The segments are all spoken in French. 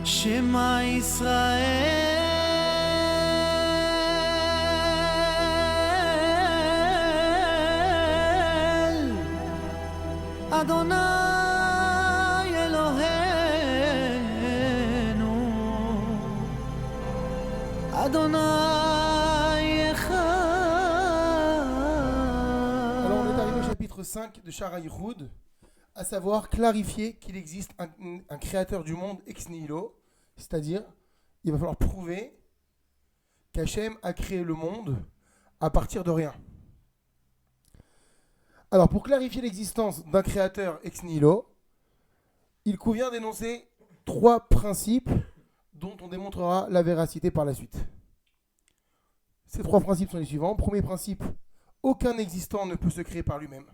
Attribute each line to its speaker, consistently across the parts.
Speaker 1: Shema Israel, Adonai Eloheinu, Adonai Echad.
Speaker 2: Alors on est arrivé au chapitre 5 de Shara Yichud, à savoir clarifier qu'il existe un créateur du monde ex nihilo, c'est-à-dire il va falloir prouver qu'Hachem a créé le monde à partir de rien. Alors pour clarifier l'existence d'un créateur ex nihilo, il convient d'énoncer 3 principes dont on démontrera la véracité par la suite. Ces 3 principes sont les suivants. Premier principe, aucun existant ne peut se créer par lui-même.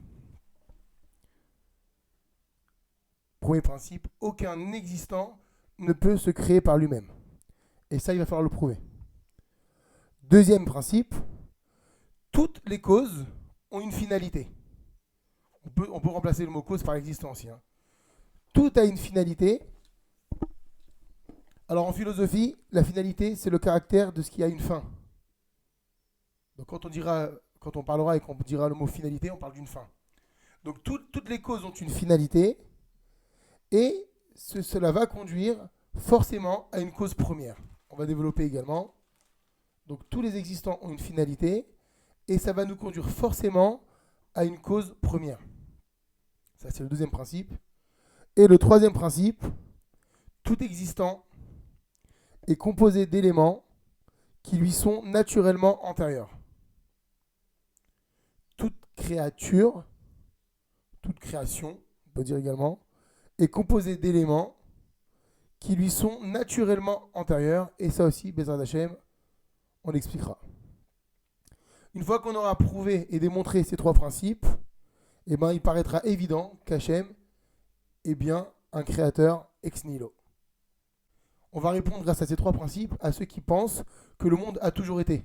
Speaker 2: Premier principe, aucun existant ne peut se créer par lui-même. Et ça, il va falloir le prouver. Deuxième principe, toutes les causes ont une finalité. On peut remplacer le mot cause par existence. Hein. Tout a une finalité. Alors en philosophie, la finalité, c'est le caractère de ce qui a une fin. Donc quand on parlera et qu'on dira le mot finalité, on parle d'une fin. Donc toutes les causes ont une finalité. Et cela va conduire forcément à une cause première. On va développer également. Donc tous les existants ont une finalité et ça va nous conduire forcément à une cause première. Ça c'est le deuxième principe. Et le troisième principe, tout existant est composé d'éléments qui lui sont naturellement antérieurs. Toute créature, toute création, on peut dire également, est composé d'éléments qui lui sont naturellement antérieurs. Et ça aussi, Bezrat Hashem, on l'expliquera. Une fois qu'on aura prouvé et démontré ces 3 principes, eh ben, il paraîtra évident qu'Hachem est bien un créateur ex nihilo. On va répondre grâce à ces 3 principes à ceux qui pensent que le monde a toujours été.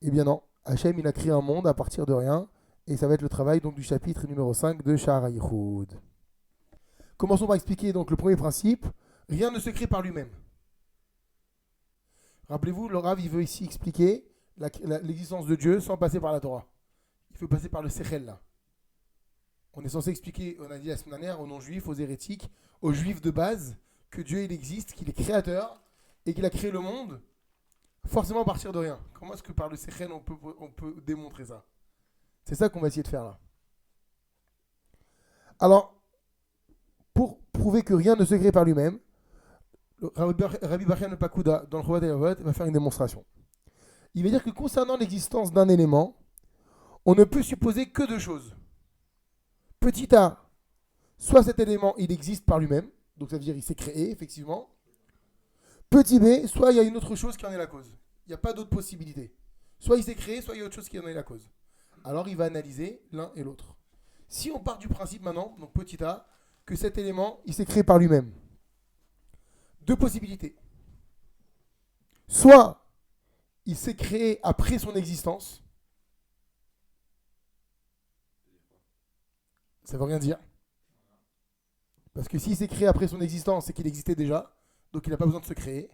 Speaker 2: Eh bien non, Hachem il a créé un monde à partir de rien. Et ça va être le travail donc, du chapitre numéro 5 de Shara Yichud. Commençons par expliquer donc le premier principe. Rien ne se crée par lui-même. Rappelez-vous, le Rav il veut ici expliquer l'existence de Dieu sans passer par la Torah. Il faut passer par le Sechel là. On est censé expliquer, on a dit la semaine dernière, aux non-juifs, aux hérétiques, aux juifs de base, que Dieu il existe, qu'il est créateur et qu'il a créé le monde forcément à partir de rien. Comment est-ce que par le Sechel on peut démontrer ça ? C'est ça qu'on va essayer de faire là. Alors, pour prouver que rien ne se crée par lui-même, Rabbi Bachian Pakuda, dans le Chovat Elavot, va faire une démonstration. Il va dire que concernant l'existence d'un élément, on ne peut supposer que 2 choses. Petit a, soit cet élément, il existe par lui-même, donc ça veut dire qu'il s'est créé, effectivement. Petit b, soit il y a une autre chose qui en est la cause. Il n'y a pas d'autre possibilité. Soit il s'est créé, soit il y a autre chose qui en est la cause. Alors il va analyser l'un et l'autre. Si on part du principe maintenant, donc petit a, que cet élément, il s'est créé par lui-même. 2 possibilités. Soit il s'est créé après son existence. Ça ne veut rien dire. Parce que s'il s'est créé après son existence, c'est qu'il existait déjà. Donc il n'a pas besoin de se créer.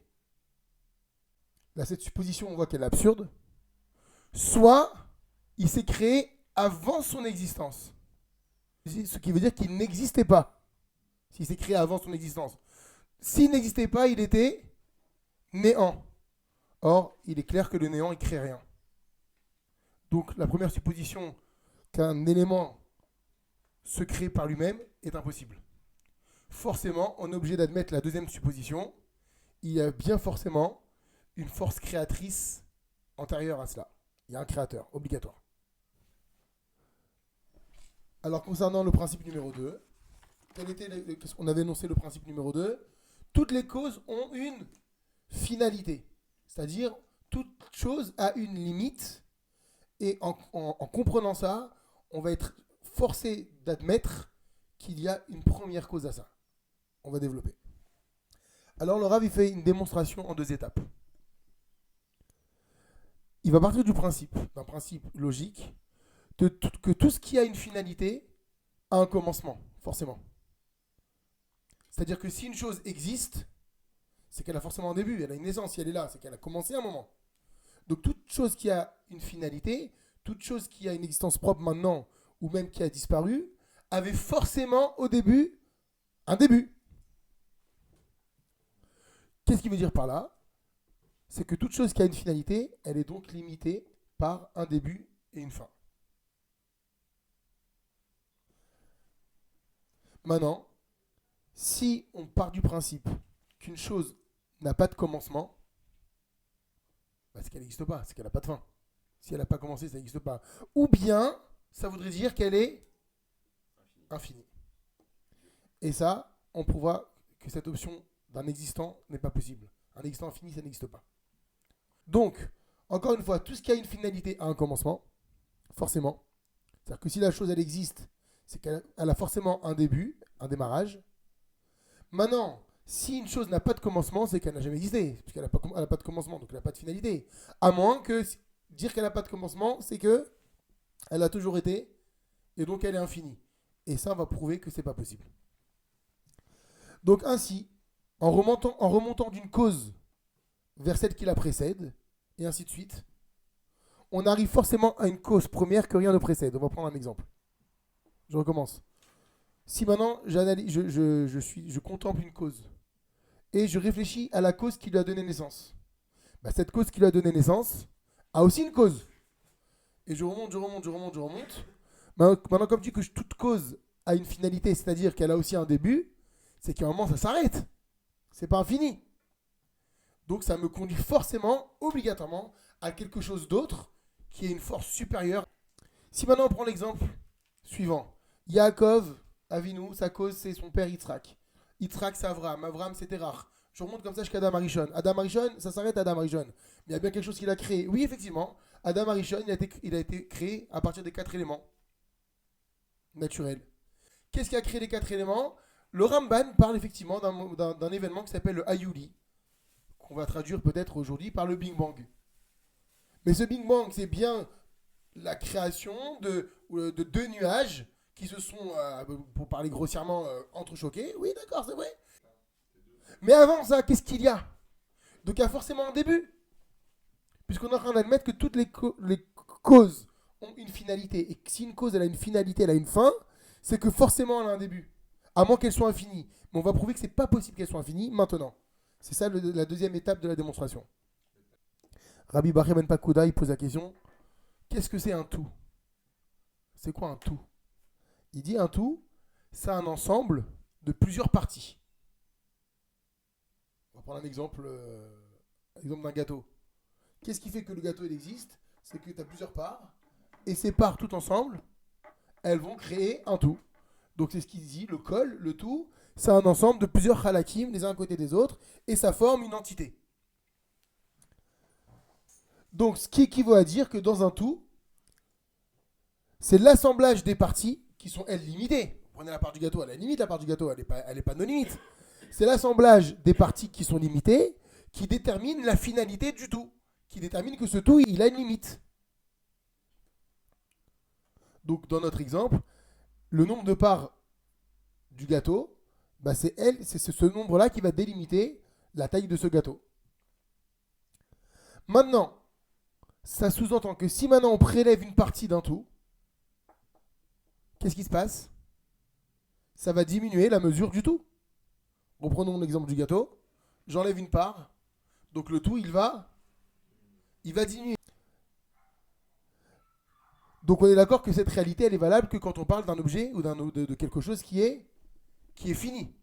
Speaker 2: Là, cette supposition, on voit qu'elle est absurde. Soit il s'est créé avant son existence. Ce qui veut dire qu'il n'existait pas. S'il s'est créé avant son existence. S'il n'existait pas, il était néant. Or, il est clair que le néant, il ne crée rien. Donc, la première supposition qu'un élément se crée par lui-même est impossible. Forcément, on est obligé d'admettre la deuxième supposition. Il y a bien forcément une force créatrice antérieure à cela. Il y a un créateur, obligatoire. Alors, concernant le principe numéro 2, on avait énoncé le principe numéro 2. Toutes les causes ont une finalité. C'est-à-dire, toute chose a une limite. Et en comprenant ça, on va être forcé d'admettre qu'il y a une première cause à ça. On va développer. Alors, le Rav, il fait une démonstration en 2 étapes. Il va partir d'un principe logique, que tout ce qui a une finalité a un commencement, forcément. C'est-à-dire que si une chose existe, c'est qu'elle a forcément un début, elle a une naissance. Si elle est là, c'est qu'elle a commencé à un moment. Donc toute chose qui a une finalité, toute chose qui a une existence propre maintenant, ou même qui a disparu, avait forcément au début un début. Qu'est-ce qu'il veut dire par là? C'est que toute chose qui a une finalité, elle est donc limitée par un début et une fin. Maintenant, si on part du principe qu'une chose n'a pas de commencement, bah, c'est qu'elle n'existe pas, c'est qu'elle n'a pas de fin. Si elle n'a pas commencé, ça n'existe pas. Ou bien, ça voudrait dire qu'elle est infinie. Et ça, on prouvera que cette option d'un existant n'est pas possible. Un existant infini, ça n'existe pas. Donc, encore une fois, tout ce qui a une finalité a un commencement, forcément. C'est-à-dire que si la chose, elle existe, c'est qu'elle a forcément un début, un démarrage. Maintenant, si une chose n'a pas de commencement, c'est qu'elle n'a jamais existé, puisqu'elle n'a pas de commencement, donc elle n'a pas de finalité. À moins que dire qu'elle n'a pas de commencement, c'est que elle a toujours été, et donc elle est infinie. Et ça, on va prouver que c'est pas possible. Donc ainsi, en remontant d'une cause vers celle qui la précède, et ainsi de suite, on arrive forcément à une cause première que rien ne précède. On va prendre un exemple. Je recommence. Si maintenant je contemple une cause et je réfléchis à la cause qui lui a donné naissance, bah, cette cause qui lui a donné naissance a aussi une cause. Et je remonte. Maintenant, comme tu dis que toute cause a une finalité, c'est-à-dire qu'elle a aussi un début, c'est qu'à un moment ça s'arrête. C'est pas infini. Donc ça me conduit forcément, obligatoirement, à quelque chose d'autre qui est une force supérieure. Si maintenant on prend l'exemple suivant, Yaakov, Avinu, sa cause c'est son père Yitzhak. Yitzhak c'est Avram, Avram c'est Terach. Je remonte comme ça jusqu'à Adam Arishon. Adam Arishon, ça s'arrête à Adam Arishon. Mais il y a bien quelque chose qu'il a créé. Oui, effectivement, Adam Arishon, il a été créé à partir des 4 éléments naturels. Qu'est-ce qui a créé les 4 éléments? Le Ramban parle effectivement d'un événement qui s'appelle le Ayuli, qu'on va traduire peut-être aujourd'hui par le Big Bang. Mais ce Big Bang, c'est bien la création de 2 nuages qui se sont, pour parler grossièrement, entrechoqués. Oui, d'accord, c'est vrai. Mais avant ça, qu'est-ce qu'il y a? Donc il y a forcément un début. Puisqu'on est en train d'admettre que toutes les causes ont une finalité. Et que si une cause elle a une finalité, elle a une fin, c'est que forcément elle a un début. À moins qu'elle soit infinie. Mais on va prouver que c'est pas possible qu'elle soit infinie maintenant. C'est ça la deuxième étape de la démonstration. Rabbi Bachya Ben Pakuda, il pose la question, qu'est-ce que c'est un tout? C'est quoi un tout? Il dit un tout, c'est un ensemble de plusieurs parties. On va prendre un exemple d'un gâteau. Qu'est-ce qui fait que le gâteau il existe? C'est que tu as plusieurs parts, et ces parts toutes ensemble, elles vont créer un tout. Donc c'est ce qu'il dit, le kol, le tout, c'est un ensemble de plusieurs halakim, les uns à côté des autres, et ça forme une entité. Donc ce qui équivaut à dire que dans un tout, c'est l'assemblage des parties qui sont, elles, limitées. Prenez la part du gâteau, elle a limite, la part du gâteau, elle n'est pas non limite. C'est l'assemblage des parties qui sont limitées qui détermine la finalité du tout, qui détermine que ce tout, il a une limite. Donc dans notre exemple, le nombre de parts du gâteau, bah c'est ce nombre-là qui va délimiter la taille de ce gâteau. Maintenant, ça sous-entend que si maintenant on prélève une partie d'un tout, qu'est-ce qui se passe? Ça va diminuer la mesure du tout. Reprenons l'exemple du gâteau. J'enlève une part, donc le tout, il va diminuer. Donc on est d'accord que cette réalité, elle est valable que quand on parle d'un objet ou de quelque chose qui est fini.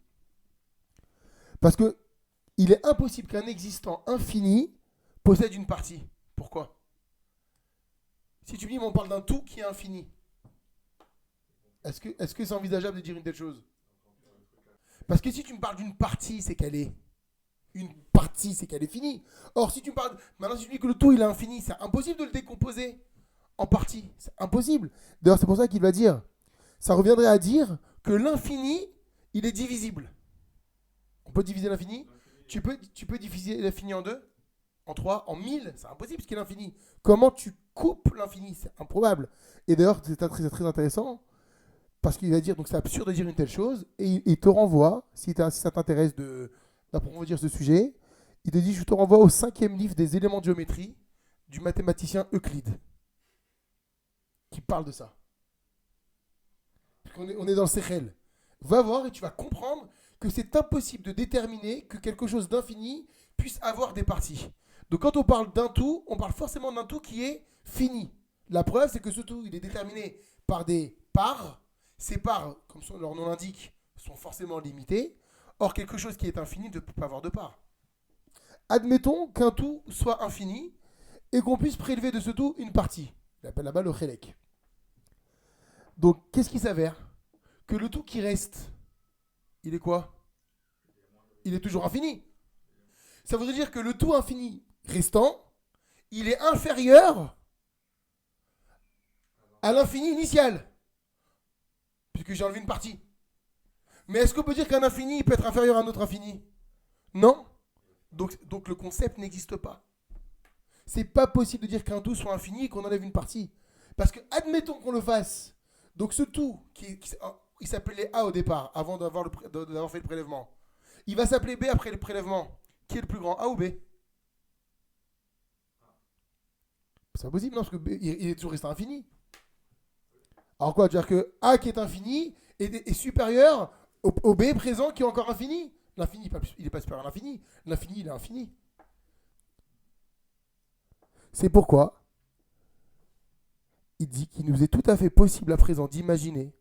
Speaker 2: Parce que il est impossible qu'un existant infini possède une partie. Pourquoi? Si tu me dis, mais on parle d'un tout qui est infini, est-ce que c'est envisageable de dire une telle chose? Parce que si tu me parles d'une partie, c'est qu'elle est finie. Or, si tu me parles, maintenant si tu dis que le tout il est infini, c'est impossible de le décomposer en parties. C'est impossible. D'ailleurs, c'est pour ça qu'il va dire, ça reviendrait à dire que l'infini, il est divisible. On peut diviser l'infini? Tu peux diviser l'infini en 2, en 3, en 1000? C'est impossible puisqu'il est infini. Comment tu coupes l'infini? C'est improbable. Et d'ailleurs, c'est très, très intéressant. Parce qu'il va dire, donc c'est absurde de dire une telle chose, et il te renvoie, si ça t'intéresse d'approfondir ce sujet, il te dit, je te renvoie au 5e livre des éléments de géométrie du mathématicien Euclide, qui parle de ça. On est dans le Sechel. Va voir et tu vas comprendre que c'est impossible de déterminer que quelque chose d'infini puisse avoir des parties. Donc quand on parle d'un tout, on parle forcément d'un tout qui est fini. La preuve, c'est que ce tout, il est déterminé par des parts. Ces parts, comme leur nom l'indique, sont forcément limitées. Or, quelque chose qui est infini ne peut pas avoir de parts. Admettons qu'un tout soit infini et qu'on puisse prélever de ce tout une partie. Il appelle là-bas le chélek. Donc, qu'est-ce qui s'avère? Que le tout qui reste, il est quoi? Il est toujours infini. Ça voudrait dire que le tout infini restant, il est inférieur à l'infini initial, puisque j'ai enlevé une partie. Mais est-ce qu'on peut dire qu'un infini peut être inférieur à un autre infini? Non. Donc le concept n'existe pas. C'est pas possible de dire qu'un tout soit infini et qu'on enlève une partie. Parce que, admettons qu'on le fasse, donc ce tout, il s'appelait A au départ, avant d'avoir fait le prélèvement. Il va s'appeler B après le prélèvement. Qui est le plus grand, A ou B? C'est pas possible, non, parce que B, il est toujours resté infini. Alors quoi, dire que A qui est infini est supérieur au B présent qui est encore infini? L'infini, il n'est pas supérieur à l'infini. L'infini, il est infini. C'est pourquoi il dit qu'il nous est tout à fait possible à présent d'imaginer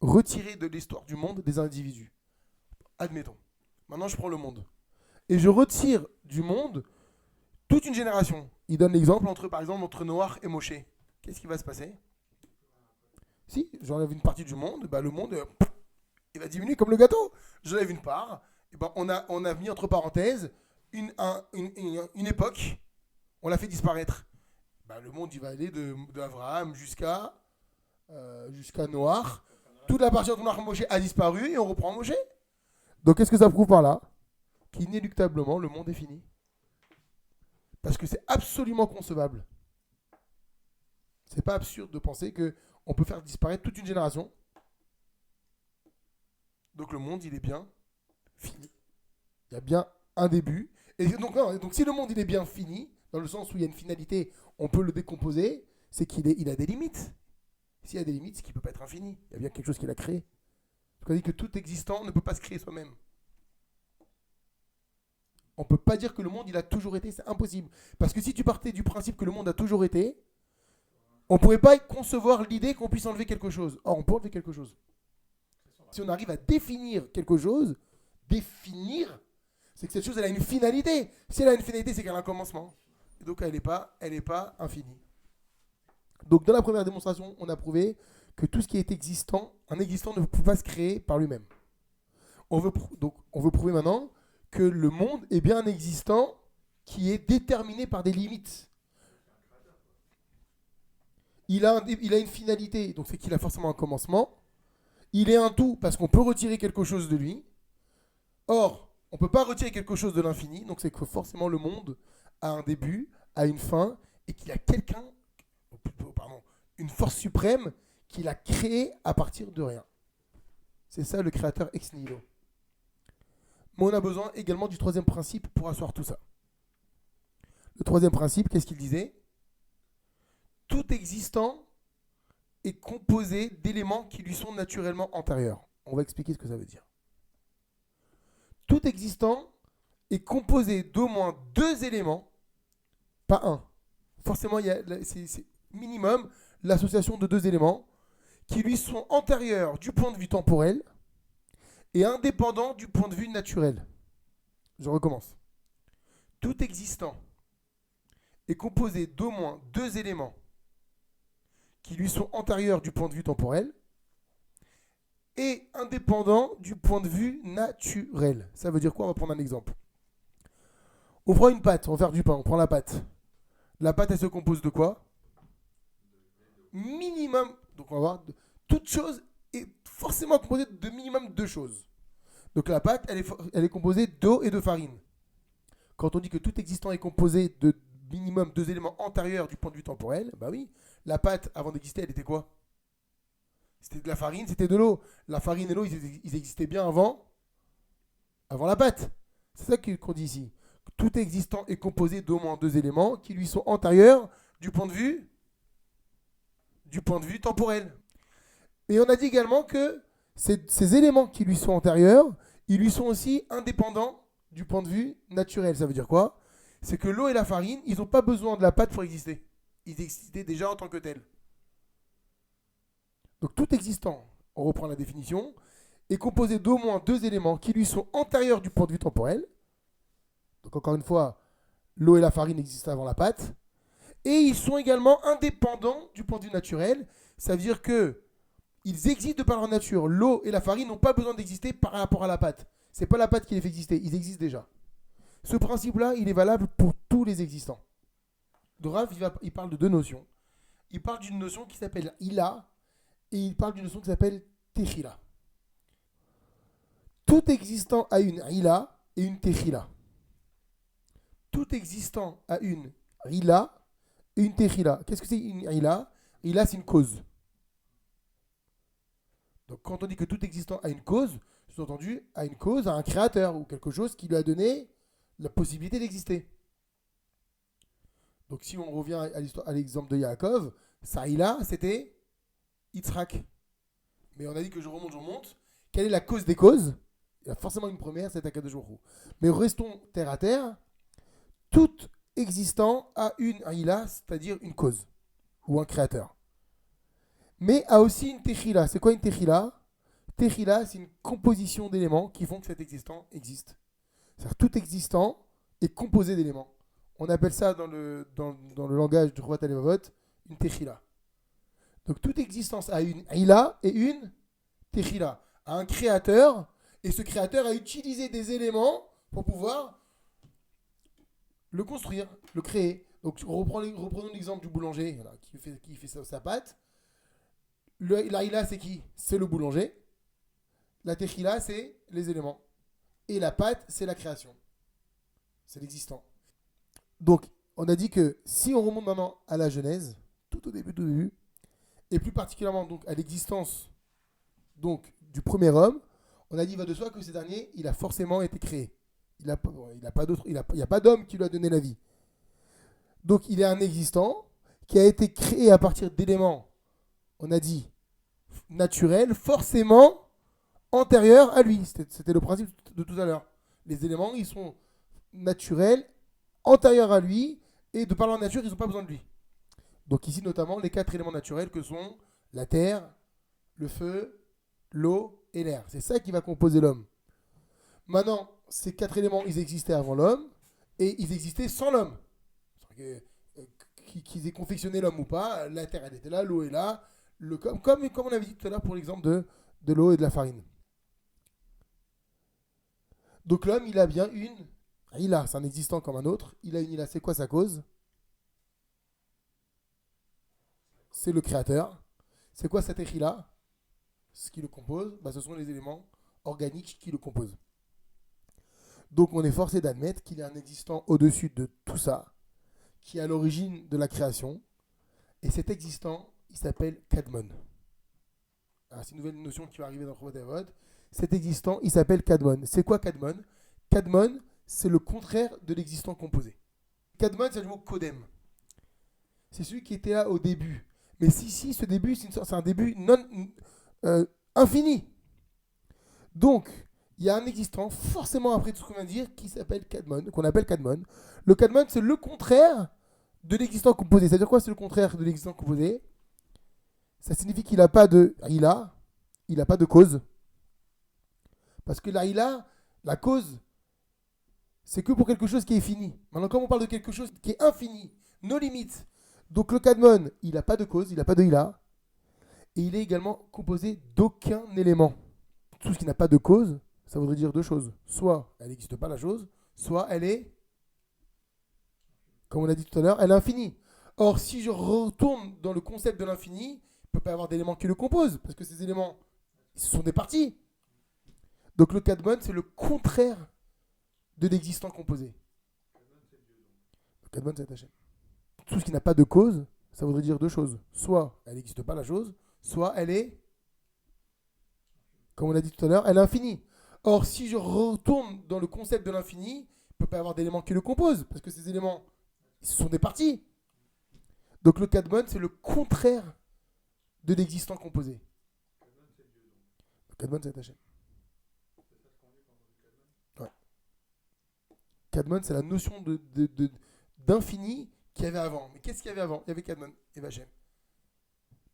Speaker 2: retirer de l'histoire du monde des individus. Admettons. Maintenant, je prends le monde. Et je retire du monde toute une génération. Il donne l'exemple par exemple, entre Noach et Moshe. Qu'est-ce qui va se passer? Si j'enlève une partie du monde, le monde, il va diminuer comme le gâteau. J'enlève une part, on a mis entre parenthèses une époque, on l'a fait disparaître. Le monde, il va aller d'Abraham jusqu'à Noach. Toute la partie entre Noach et Moshe a disparu et on reprend Moshe. Donc qu'est-ce que ça prouve par là? Qu'inéluctablement, le monde est fini. Parce que c'est absolument concevable. C'est pas absurde de penser qu'on peut faire disparaître toute une génération. Donc le monde, il est bien fini. Il y a bien un début. Et donc si le monde, il est bien fini, dans le sens où il y a une finalité, on peut le décomposer, c'est qu'il a des limites. S'il y a des limites, c'est qu'il ne peut pas être infini. Il y a bien quelque chose qu'il a créé. On dit que tout existant ne peut pas se créer soi-même. On ne peut pas dire que le monde, il a toujours été, c'est impossible. Parce que si tu partais du principe que le monde a toujours été, on ne pourrait pas concevoir l'idée qu'on puisse enlever quelque chose. Or, on peut enlever quelque chose. Si on arrive à définir quelque chose, c'est que cette chose, elle a une finalité. Si elle a une finalité, c'est qu'elle a un commencement. Et donc, elle n'est pas infinie. Donc, dans la première démonstration, on a prouvé que tout ce qui est existant, un existant ne peut pas se créer par lui-même. On veut prouver maintenant que le monde est bien un existant qui est déterminé par des limites. Il a une finalité, donc c'est qu'il a forcément un commencement. Il est un tout parce qu'on peut retirer quelque chose de lui. Or, on ne peut pas retirer quelque chose de l'infini, donc c'est que forcément le monde a un début, a une fin, et qu'il y a une force suprême qu'il a créée à partir de rien. C'est ça le créateur ex nihilo. Mais on a besoin également du troisième principe pour asseoir tout ça. Le troisième principe, qu'est-ce qu'il disait? Tout existant est composé d'éléments qui lui sont naturellement antérieurs. On va expliquer ce que ça veut dire. Tout existant est composé d'au moins deux éléments, pas un. Forcément, c'est minimum l'association de deux éléments qui lui sont antérieurs du point de vue temporel et indépendants du point de vue naturel. Je recommence. Tout existant est composé d'au moins deux éléments qui lui sont antérieurs du point de vue temporel et indépendants du point de vue naturel. Ça veut dire quoi? On va prendre un exemple. On prend une pâte, on va faire du pain, on prend la pâte. La pâte, elle se compose de quoi? Minimum, donc on va voir, toute chose est forcément composée de minimum deux choses. Donc la pâte, elle est composée d'eau et de farine. Quand on dit que tout existant est composé de minimum deux éléments antérieurs du point de vue temporel, bah oui, la pâte, avant d'exister, elle était quoi? C'était de la farine, c'était de l'eau. La farine et l'eau, ils existaient bien avant la pâte. C'est ça qu'on dit ici. Tout existant est composé d'au moins deux éléments qui lui sont antérieurs du point de vue temporel. Et on a dit également que ces éléments qui lui sont antérieurs, ils lui sont aussi indépendants du point de vue naturel. Ça veut dire quoi? C'est que l'eau et la farine, ils n'ont pas besoin de la pâte pour exister. Ils existaient déjà en tant que tels. Donc tout existant, on reprend la définition, est composé d'au moins deux éléments qui lui sont antérieurs du point de vue temporel. Donc encore une fois, l'eau et la farine existent avant la pâte. Et ils sont également indépendants du point de vue naturel. Ça veut dire que ils existent de par leur nature. L'eau et la farine n'ont pas besoin d'exister par rapport à la pâte. C'est pas la pâte qui les fait exister, ils existent déjà. Ce principe-là, il est valable pour tous les existants. Donc Rav, il parle de deux notions. Il parle d'une notion qui s'appelle ila et il parle d'une notion qui s'appelle techila. Tout existant a une ila et une techila. Tout existant a une ila et une techila. Qu'est-ce que c'est une ila? Ila, c'est une cause. Donc quand on dit que tout existant a une cause, sous-entendu, a une cause, a un créateur ou quelque chose qui lui a donné la possibilité d'exister. Donc si on revient à l'exemple de Yaakov, sa ila, c'était Yitzhak. Mais on a dit que je remonte. Quelle est la cause des causes? Il y a forcément une première, c'est Akadosh Baruch Hu. Mais restons terre à terre. Tout existant a une ila, c'est-à-dire une cause ou un créateur. Mais a aussi une techila. C'est quoi une techila? Techila, c'est une composition d'éléments qui font que cet existant existe. C'est-à-dire tout existant est composé d'éléments. On appelle ça dans le langage du Chovat Alevavot une techila. Donc toute existence a une ila et une techila, a un créateur, et ce créateur a utilisé des éléments pour pouvoir le construire, le créer. Donc reprenons l'exemple du boulanger voilà, qui fait sa pâte. La ila, c'est qui? C'est le boulanger. La techila, c'est les éléments. Et la pâte, c'est la création. C'est l'existant. Donc, on a dit que si on remonte maintenant à la Genèse, tout au début, et plus particulièrement donc à l'existence donc du premier homme, on a dit va de soi que ce dernier, il a forcément été créé. Il n'y a pas d'homme qui lui a donné la vie. Donc, il est un existant qui a été créé à partir d'éléments, on a dit, naturels, forcément antérieurs à lui. C'était le principe de tout à l'heure. Les éléments, ils sont naturels, antérieurs à lui, et de par leur nature, ils n'ont pas besoin de lui. Donc ici, notamment, les quatre éléments naturels que sont la terre, le feu, l'eau et l'air. C'est ça qui va composer l'homme. Maintenant, ces quatre éléments, ils existaient avant l'homme, et ils existaient sans l'homme. Qu'ils aient confectionné l'homme ou pas, la terre, elle était là, l'eau est là, comme on avait dit tout à l'heure pour l'exemple de l'eau et de la farine. Donc l'homme, il a bien c'est un existant comme un autre. Il a une ila, c'est quoi sa cause? C'est le créateur. C'est quoi cette ila? Ce qui le compose, ce sont les éléments organiques qui le composent. Donc on est forcé d'admettre qu'il y a un existant au-dessus de tout ça, qui est à l'origine de la création. Et cet existant, il s'appelle Kadmon. Alors, c'est une nouvelle notion qui va arriver dans le Chovat. Cet existant, il s'appelle Kadmon. C'est quoi Kadmon? Kadmon, c'est le contraire de l'existant composé. Kadmon, c'est le mot Kodem. C'est celui qui était là au début. Mais si ce début, c'est un début infini. Donc, il y a un existant, forcément après tout ce qu'on vient de dire, qui s'appelle Kadmon, qu'on appelle Kadmon. Le Kadmon, c'est le contraire de l'existant composé. C'est-à-dire quoi, c'est le contraire de l'existant composé? Ça signifie qu'il n'a pas de ila, il n'a pas de cause. Parce que la ila, la cause, c'est que pour quelque chose qui est fini. Maintenant, comme on parle de quelque chose qui est infini, nos limites, donc le Kadmon, il n'a pas de cause, il n'a pas de ila, et il est également composé d'aucun élément. Tout ce qui n'a pas de cause, ça voudrait dire deux choses. Soit elle n'existe pas la chose, soit elle est, comme on a dit tout à l'heure, elle est infinie. Or, si je retourne dans le concept de l'infini, il ne peut pas y avoir d'éléments qui le composent, parce que ces éléments, ce sont des parties. Donc le Kadmon, c'est le contraire de l'existant composé. Le Kadmon, c'est Hachem. Tout ce qui n'a pas de cause, ça voudrait dire deux choses. Soit elle n'existe pas la chose, soit elle est Comme on a dit tout à l'heure, elle est infinie. Or, si je retourne dans le concept de l'infini, il ne peut pas y avoir d'éléments qui le composent, parce que ces éléments, ce sont des parties. Donc le Kadmon, c'est le contraire de l'existant composé. Le Kadmon, c'est Hachem. Ouais. Kadmon, c'est la notion d'infini qu'il y avait avant. Mais qu'est-ce qu'il y avait avant? Il y avait Kadmon et Hachem.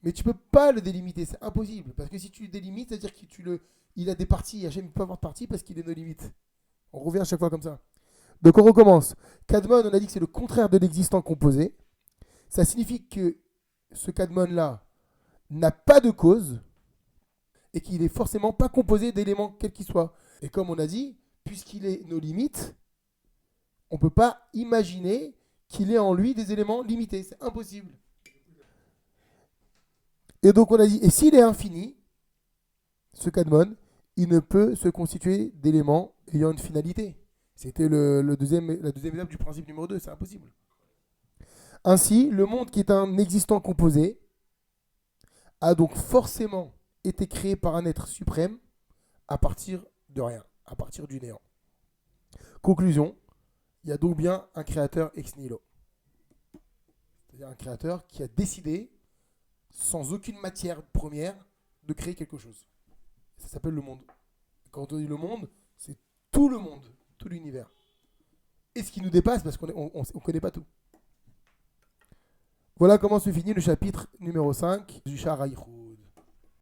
Speaker 2: Mais tu ne peux pas le délimiter, c'est impossible. Parce que si tu le délimites, c'est-à-dire qu'il a des parties. Hachem ne peut pas avoir de parties parce qu'il est nos limites. On revient à chaque fois comme ça. Donc on recommence. Kadmon, on a dit que c'est le contraire de l'existant composé. Ça signifie que ce Kadmon-là n'a pas de cause et qu'il n'est forcément pas composé d'éléments quels qu'ils soient. Et comme on a dit, puisqu'il est nos limites, on ne peut pas imaginer qu'il ait en lui des éléments limités. C'est impossible. Et donc on a dit, et s'il est infini, ce Kadmon, il ne peut se constituer d'éléments ayant une finalité. C'était la deuxième étape du principe numéro 2, c'est impossible. Ainsi, le monde qui est un existant composé a donc forcément été créé par un être suprême à partir de rien, à partir du néant. Conclusion, il y a donc bien un créateur ex nihilo. C'est-à-dire un créateur qui a décidé, sans aucune matière première, de créer quelque chose. Ça s'appelle le monde. Quand on dit le monde, c'est tout le monde, tout l'univers. Et ce qui nous dépasse, parce qu'on ne connaît pas tout. Voilà comment se finit le chapitre numéro 5 du Sha'ar HaYichud.